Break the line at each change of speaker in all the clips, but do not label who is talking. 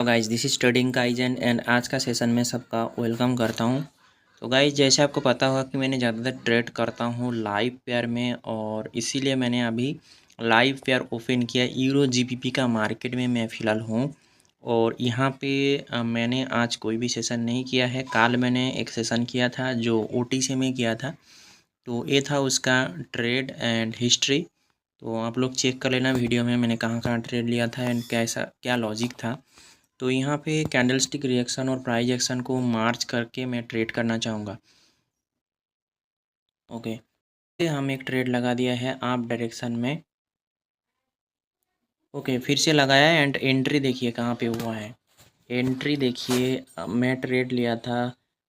Guys this is trading kaizen and आज का session में सबका वेलकम करता हूं। तो गाइज जैसे आपको पता होगा कि मैंने ज़्यादातर ट्रेड करता हूं लाइव पेयर में, और इसीलिए मैंने अभी लाइव पेयर ओपन किया। यूरो जीबीपी का मार्केट में मैं फ़िलहाल हूं और यहाँ पे मैंने आज कोई भी सेशन नहीं किया है। कल मैंने एक सेशन किया था जो ओटीसी में किया था, तो ये था उसका ट्रेड एंड हिस्ट्री। तो आप लोग चेक कर लेना वीडियो में मैंने कहाँ कहाँ ट्रेड लिया था एंड कैसा क्या लॉजिक था। तो यहाँ पे कैंडलस्टिक रिएक्शन और प्राइस एक्शन को मार्च करके मैं ट्रेड करना चाहूँगा। ओके, हम एक ट्रेड लगा दिया है आप डायरेक्शन में। ओके, फिर से लगाया एंड एंट्री देखिए कहाँ पे हुआ है। एंट्री देखिए, मैं ट्रेड लिया था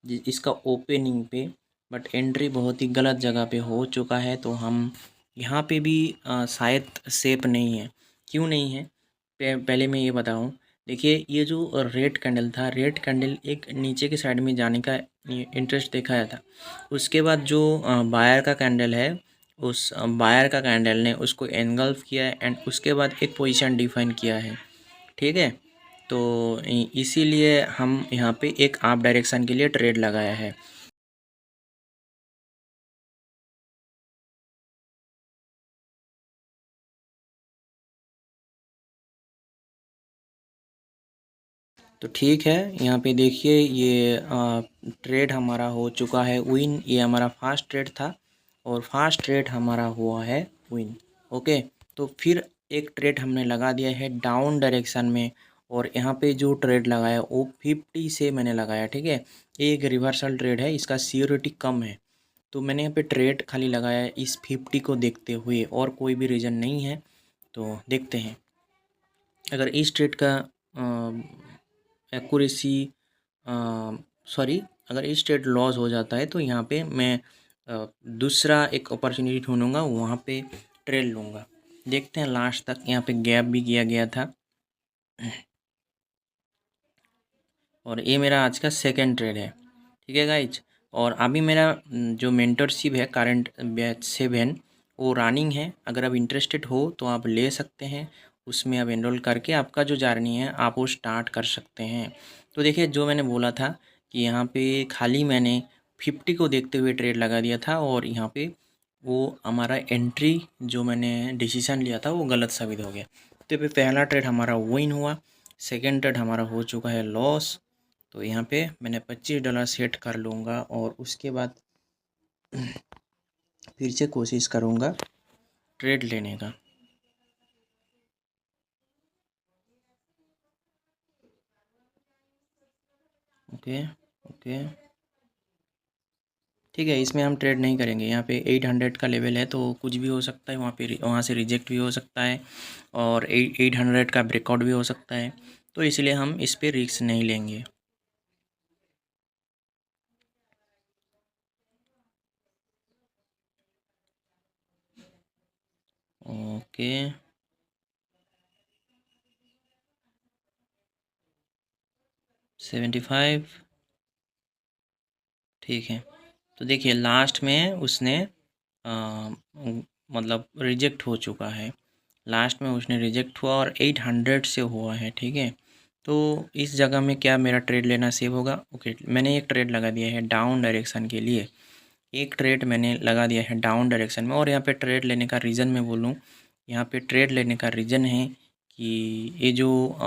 इसका ओपनिंग पे, बट एंट्री बहुत ही गलत जगह पे हो चुका है। तो हम यहाँ पे भी शायद सेफ नहीं है। क्यों नहीं है पहले मैं ये बताऊँ। देखिए, ये जो रेड कैंडल था, रेड कैंडल एक नीचे के साइड में जाने का इंटरेस्ट दिखाया था। उसके बाद जो बायर का कैंडल है, उस बायर का कैंडल ने उसको एनगल्फ किया है एंड उसके बाद एक पोजीशन डिफाइन किया है। ठीक है, तो इसीलिए हम यहाँ पे एक आप डायरेक्शन के लिए ट्रेड लगाया है। तो ठीक है, यहाँ पे देखिए ये ट्रेड हमारा हो चुका है विन। ये हमारा फर्स्ट ट्रेड था और फर्स्ट ट्रेड हमारा हुआ है विन। ओके, तो फिर एक ट्रेड हमने लगा दिया है डाउन डायरेक्शन में, और यहाँ पे जो ट्रेड लगाया वो 50 से मैंने लगाया। ठीक है, ये एक रिवर्सल ट्रेड है, इसका सिक्योरिटी कम है, तो मैंने यहाँ पे ट्रेड खाली लगाया है इस 50 को देखते हुए, और कोई भी रीज़न नहीं है। तो देखते हैं अगर इस ट्रेड का एक्यूरेसी, सॉरी, अगर इस ट्रेड लॉस हो जाता है तो यहाँ पे मैं दूसरा एक अपॉर्चुनिटी ढूंढूंगा, वहाँ पे ट्रेड लूँगा। देखते हैं लास्ट तक। यहाँ पे गैप भी किया गया था और ये मेरा आज का सेकंड ट्रेड है। ठीक है गाइज, और अभी मेरा जो मेंटरशिप है करंट बैच 7 वो रनिंग है। अगर आप इंटरेस्टेड हो तो आप ले सकते हैं, उसमें आप एनरोल करके आपका जो जर्नी है आप वो स्टार्ट कर सकते हैं। तो देखिए, जो मैंने बोला था कि यहाँ पे खाली मैंने 50 को देखते हुए ट्रेड लगा दिया था, और यहाँ पे वो हमारा एंट्री जो मैंने डिसीजन लिया था वो गलत साबित हो गया। तो पे पहला ट्रेड हमारा विन हुआ, सेकेंड ट्रेड हमारा हो चुका है लॉस। तो यहाँ पे मैंने $25 सेट कर लूँगा और उसके बाद फिर से कोशिश करूँगा ट्रेड लेने का। ओके ओके, ठीक है, इसमें हम ट्रेड नहीं करेंगे। यहाँ पे 800 का लेवल है, तो कुछ भी हो सकता है वहाँ पे, वहाँ से रिजेक्ट भी हो सकता है और 800 का ब्रेकआउट भी हो सकता है। तो इसलिए हम इस पर रिस्क नहीं लेंगे। ओके, 75, ठीक है। तो देखिए लास्ट में उसने मतलब रिजेक्ट हो चुका है, लास्ट में उसने रिजेक्ट हुआ और 800 से हुआ है। ठीक है, तो इस जगह में क्या मेरा ट्रेड लेना सेव होगा? ओके, मैंने एक ट्रेड लगा दिया है डाउन डायरेक्शन के लिए, एक ट्रेड मैंने लगा दिया है डाउन डायरेक्शन में। और यहाँ पे ट्रेड लेने का रीज़न मैं बोलूँ, यहाँ पे ट्रेड लेने का रीज़न है कि ये जो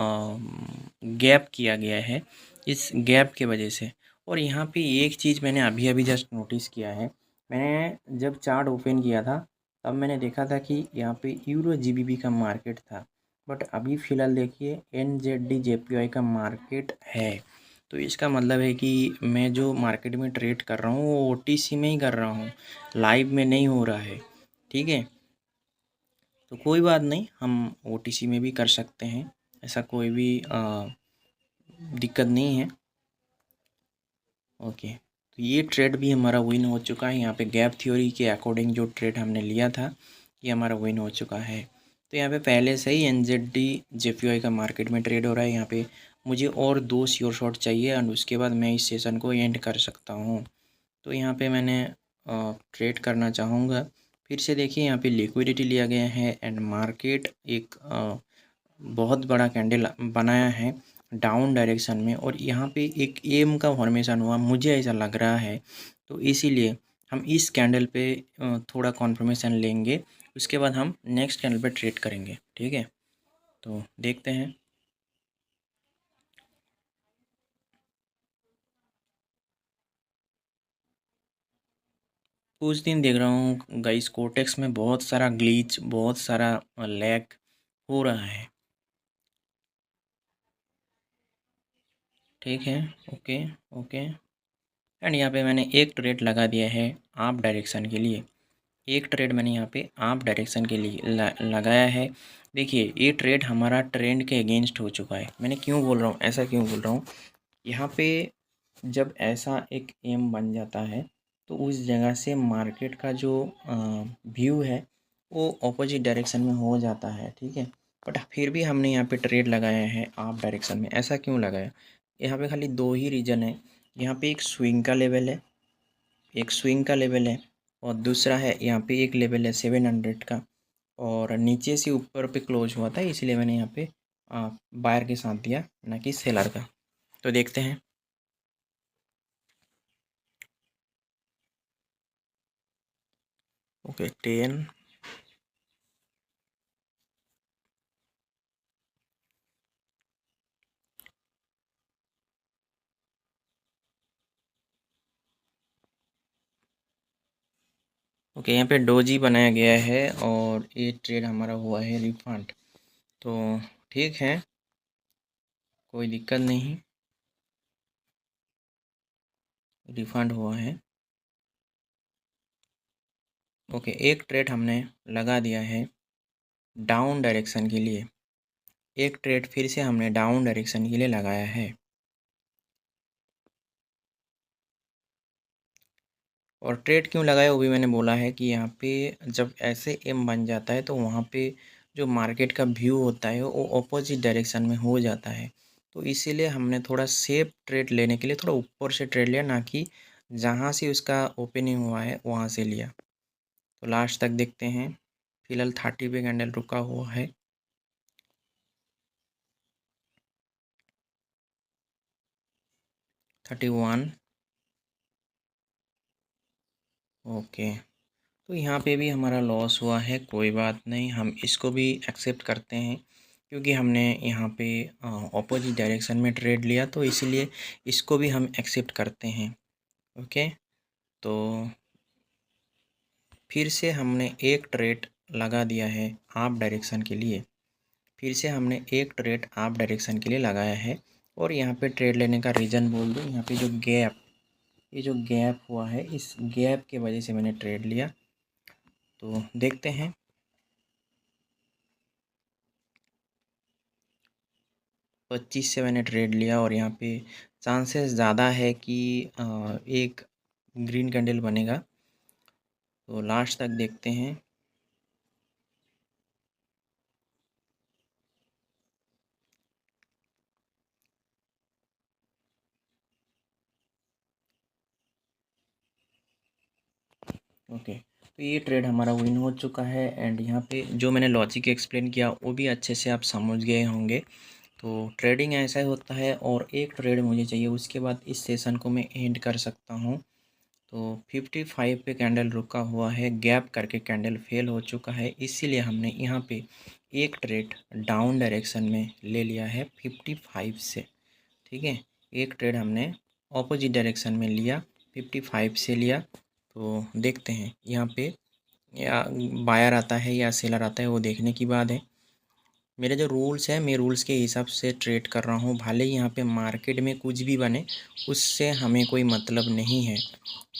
गैप किया गया है, इस गैप के वजह से। और यहाँ पे एक चीज़ मैंने अभी अभी जस्ट नोटिस किया है, मैंने जब चार्ट ओपन किया था तब मैंने देखा था कि यहाँ पे यूरो जीबीपी का मार्केट था, बट अभी फ़िलहाल देखिए NZD JPY का मार्केट है। तो इसका मतलब है कि मैं जो मार्केट में ट्रेड कर रहा हूँ वो OTC में ही कर रहा हूँ, लाइव में नहीं हो रहा है। ठीक है, तो कोई बात नहीं, हम OTC में भी कर सकते हैं, ऐसा कोई भी दिक्कत नहीं है। ओके, तो ये ट्रेड भी हमारा विन हो चुका है। यहाँ पे गैप थ्योरी के अकॉर्डिंग जो ट्रेड हमने लिया था ये हमारा विन हो चुका है। तो यहाँ पे पहले से ही NZD JPY का मार्केट में ट्रेड हो रहा है। यहाँ पे मुझे और 2 श्योर शॉट चाहिए और उसके बाद मैं इस सेशन को एंड कर सकता हूँ। तो यहाँ पे मैंने ट्रेड करना चाहूँगा। फिर से देखिए, यहाँ पे लिक्विडिटी लिया गया है एंड मार्केट एक बहुत बड़ा कैंडल बनाया है डाउन डायरेक्शन में, और यहाँ पे एक एम का फॉर्मेशन हुआ, मुझे ऐसा लग रहा है। तो इसीलिए हम इस कैंडल पे थोड़ा कॉन्फर्मेशन लेंगे, उसके बाद हम नेक्स्ट कैंडल पे ट्रेड करेंगे, ठीक है। तो देखते हैं। कुछ दिन देख रहा हूँ गाइस, कोटेक्स में बहुत सारा ग्लीच, बहुत सारा लैग हो रहा है, ठीक है। Okay okay. एंड यहाँ पे मैंने एक ट्रेड लगा दिया है आप डायरेक्शन के लिए। एक ट्रेड मैंने यहाँ पे आप डायरेक्शन के लिए लगाया है। देखिए ये ट्रेड हमारा ट्रेंड के अगेंस्ट हो चुका है। मैंने क्यों बोल रहा हूँ, ऐसा क्यों बोल रहा हूँ, यहाँ पे जब ऐसा एक एम बन जाता है तो उस जगह से मार्केट का जो व्यू है वो ऑपोजिट डायरेक्शन में हो जाता है, ठीक है। बट फिर भी हमने यहाँ पे ट्रेड लगाया है आप डायरेक्शन में। ऐसा क्यों लगाया, यहाँ पे खाली दो ही रीज़न है। यहाँ पे एक स्विंग का लेवल है, एक स्विंग का लेवल है, और दूसरा है यहाँ पे एक लेवल है 700 का, और नीचे से ऊपर पे क्लोज हुआ था, इसलिए मैंने यहाँ पे बायर के साथ दिया, ना कि सेलर का। तो देखते हैं। ओके 10। ओके यहाँ पे डोजी बनाया गया है और ये ट्रेड हमारा हुआ है रिफंड। तो ठीक है, कोई दिक्कत नहीं, रिफंड हुआ है। ओके एक ट्रेड हमने लगा दिया है डाउन डायरेक्शन के लिए, एक ट्रेड फिर से हमने डाउन डायरेक्शन के लिए लगाया है। और ट्रेड क्यों लगाया वो भी मैंने बोला है कि यहाँ पे जब ऐसे एम बन जाता है तो वहाँ पे जो मार्केट का व्यू होता है वो अपोजिट डायरेक्शन में हो जाता है। तो इसीलिए हमने थोड़ा सेफ ट्रेड लेने के लिए थोड़ा ऊपर से ट्रेड लिया, ना कि जहाँ से उसका ओपनिंग हुआ है वहाँ से लिया। तो लास्ट तक देखते हैं। फिलहाल 30 पे कैंडल रुका हुआ है। Thirty one. ओके तो यहाँ पे भी हमारा लॉस हुआ है, कोई बात नहीं, हम इसको भी एक्सेप्ट करते हैं, क्योंकि हमने यहाँ पे ऑपोजिट डायरेक्शन में ट्रेड लिया, तो इसीलिए इसको भी हम एक्सेप्ट करते हैं। ओके तो फिर से हमने एक ट्रेड लगा दिया है आप डायरेक्शन के लिए, फिर से हमने एक ट्रेड आप डायरेक्शन के लिए लगाया है। और यहाँ पे ट्रेड लेने का रीज़न बोल दूँ, यहाँ पे जो गैप, ये जो गैप हुआ है, इस गैप के वजह से मैंने ट्रेड लिया। तो देखते हैं। 25 से मैंने ट्रेड लिया, और यहाँ पे चांसेस ज़्यादा है कि एक ग्रीन कैंडल बनेगा। तो लास्ट तक देखते हैं। ओके तो ये ट्रेड हमारा विन हो चुका है, एंड यहाँ पे जो मैंने लॉजिक एक्सप्लेन किया वो भी अच्छे से आप समझ गए होंगे। तो ट्रेडिंग ऐसा ही होता है, और एक ट्रेड मुझे चाहिए, उसके बाद इस सेशन को मैं एंड कर सकता हूँ। तो 55 पे कैंडल रुका हुआ है, गैप करके कैंडल फेल हो चुका है, इसीलिए हमने यहाँ पे एक ट्रेड डाउन डायरेक्शन में ले लिया है 55 से, ठीक है। एक ट्रेड हमने ऑपोजिट डायरेक्शन में लिया, 55 से लिया। तो देखते हैं यहाँ पे या बायर आता है या सेलर आता है, वो देखने की बात है। मेरे जो रूल्स हैं, मैं रूल्स के हिसाब से ट्रेड कर रहा हूँ, भले ही यहाँ पे मार्केट में कुछ भी बने, उससे हमें कोई मतलब नहीं है।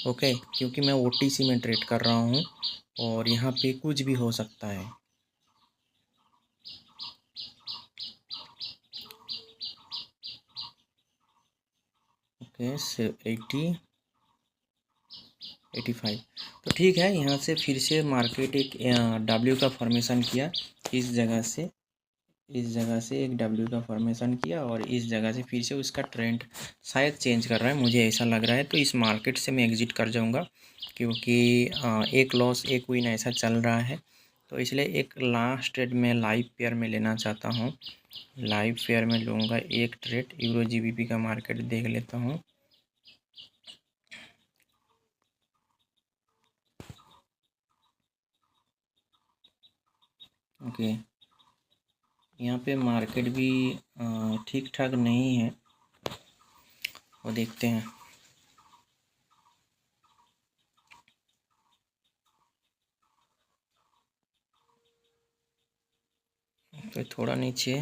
ओके क्योंकि मैं ओटीसी में ट्रेड कर रहा हूँ, और यहाँ पे कुछ भी हो सकता है। ओके 85। तो ठीक है, यहाँ से फिर से मार्केट एक डब्ल्यू का फॉर्मेशन किया, इस जगह से, इस जगह से एक डब्ल्यू का फॉर्मेशन किया, और इस जगह से फिर से उसका ट्रेंड शायद चेंज कर रहा है, मुझे ऐसा लग रहा है। तो इस मार्केट से मैं एग्ज़िट कर जाऊंगा, क्योंकि एक लॉस एक विन ऐसा चल रहा है। तो इसलिए एक लास्ट ट्रेड में लाइव पेयर में लेना चाहता हूँ। लाइव पेयर में लूँगा एक ट्रेड, यूरो जीबीपी का मार्केट देख लेता हूँ। ओके, यहाँ पे मार्केट भी ठीक ठाक नहीं है, वो देखते हैं। तो थोड़ा नीचे,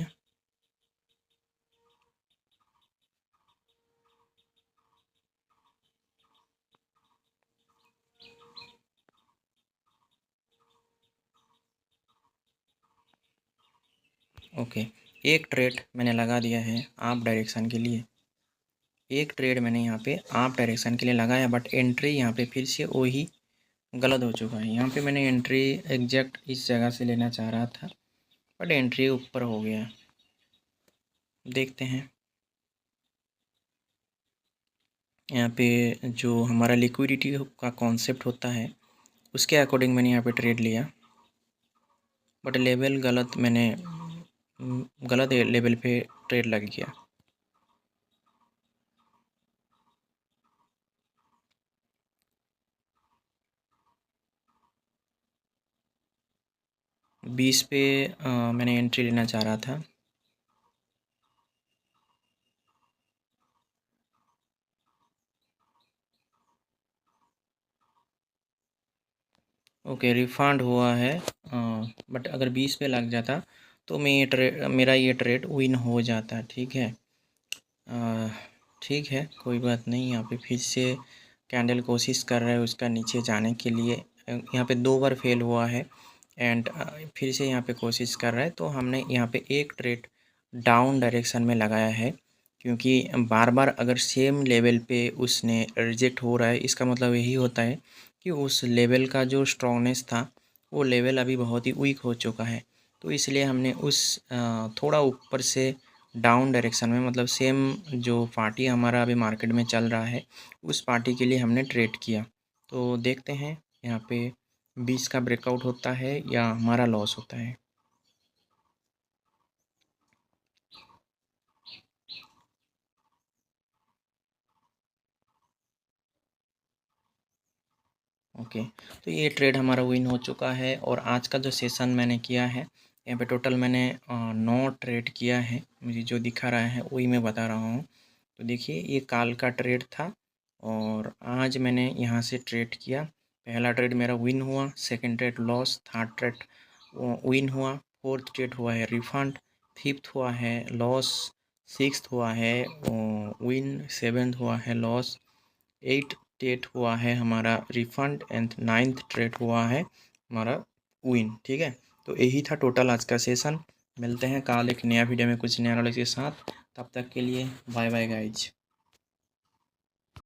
ओके, एक ट्रेड मैंने लगा दिया है आप डायरेक्शन के लिए। एक ट्रेड मैंने यहाँ पे आप डायरेक्शन के लिए लगाया, बट एंट्री यहाँ पे फिर से वही गलत हो चुका है। यहाँ पे मैंने एंट्री एग्जैक्ट इस जगह से लेना चाह रहा था, बट एंट्री ऊपर हो गया। देखते हैं यहाँ पे जो हमारा लिक्विडिटी का कॉन्सेप्ट होता है उसके अकॉर्डिंग मैंने यहाँ पे ट्रेड लिया, बट लेवल गलत, मैंने गलत लेवल पे ट्रेड लग गया। बीस पे मैंने एंट्री लेना चाह रहा था। ओके, रिफ़ंड हुआ है, बट अगर 20 पे लग जाता तो मेरा ये ट्रेड विन हो जाता। ठीक है, ठीक है, कोई बात नहीं। यहाँ पे फिर से कैंडल कोशिश कर रहा है उसका नीचे जाने के लिए। यहाँ पे 2 बार फेल हुआ है एंड फिर से यहाँ पे कोशिश कर रहा है। तो हमने यहाँ पे एक ट्रेड डाउन डायरेक्शन में लगाया है, क्योंकि बार बार अगर सेम लेवल पे उसने रिजेक्ट हो रहा है, इसका मतलब यही होता है कि उस लेवल का जो स्ट्रॉन्गनेस था वो लेवल अभी बहुत ही वीक हो चुका है। तो इसलिए हमने उस थोड़ा ऊपर से डाउन डायरेक्शन में, मतलब सेम जो पार्टी हमारा अभी मार्केट में चल रहा है उस पार्टी के लिए हमने ट्रेड किया। तो देखते हैं यहाँ पे 20 का ब्रेकआउट होता है या हमारा लॉस होता है। ओके, तो ये ट्रेड हमारा विन हो चुका है। और आज का जो सेशन मैंने किया है, यहाँ पे टोटल मैंने 9 ट्रेड किया है। मुझे जो दिखा रहा है वही मैं बता रहा हूँ। तो देखिए, ये काल का ट्रेड था और आज मैंने यहाँ से ट्रेड किया। पहला ट्रेड मेरा विन हुआ, second trade loss, third trade win हुआ, फोर्थ ट्रेड हुआ है रिफंड, फिफ्थ हुआ है लॉस, सिक्स्थ हुआ है विन, सेवेंथ हुआ है लॉस, 8 ट्रेड हुआ है हमारा रिफंड एंड 9th ट्रेड हुआ है हमारा विन। ठीक है, तो यही था टोटल आज का सेशन। मिलते हैं कल एक नया वीडियो में कुछ नया नॉलेज के साथ। तब तक के लिए बाय बाय गाइज।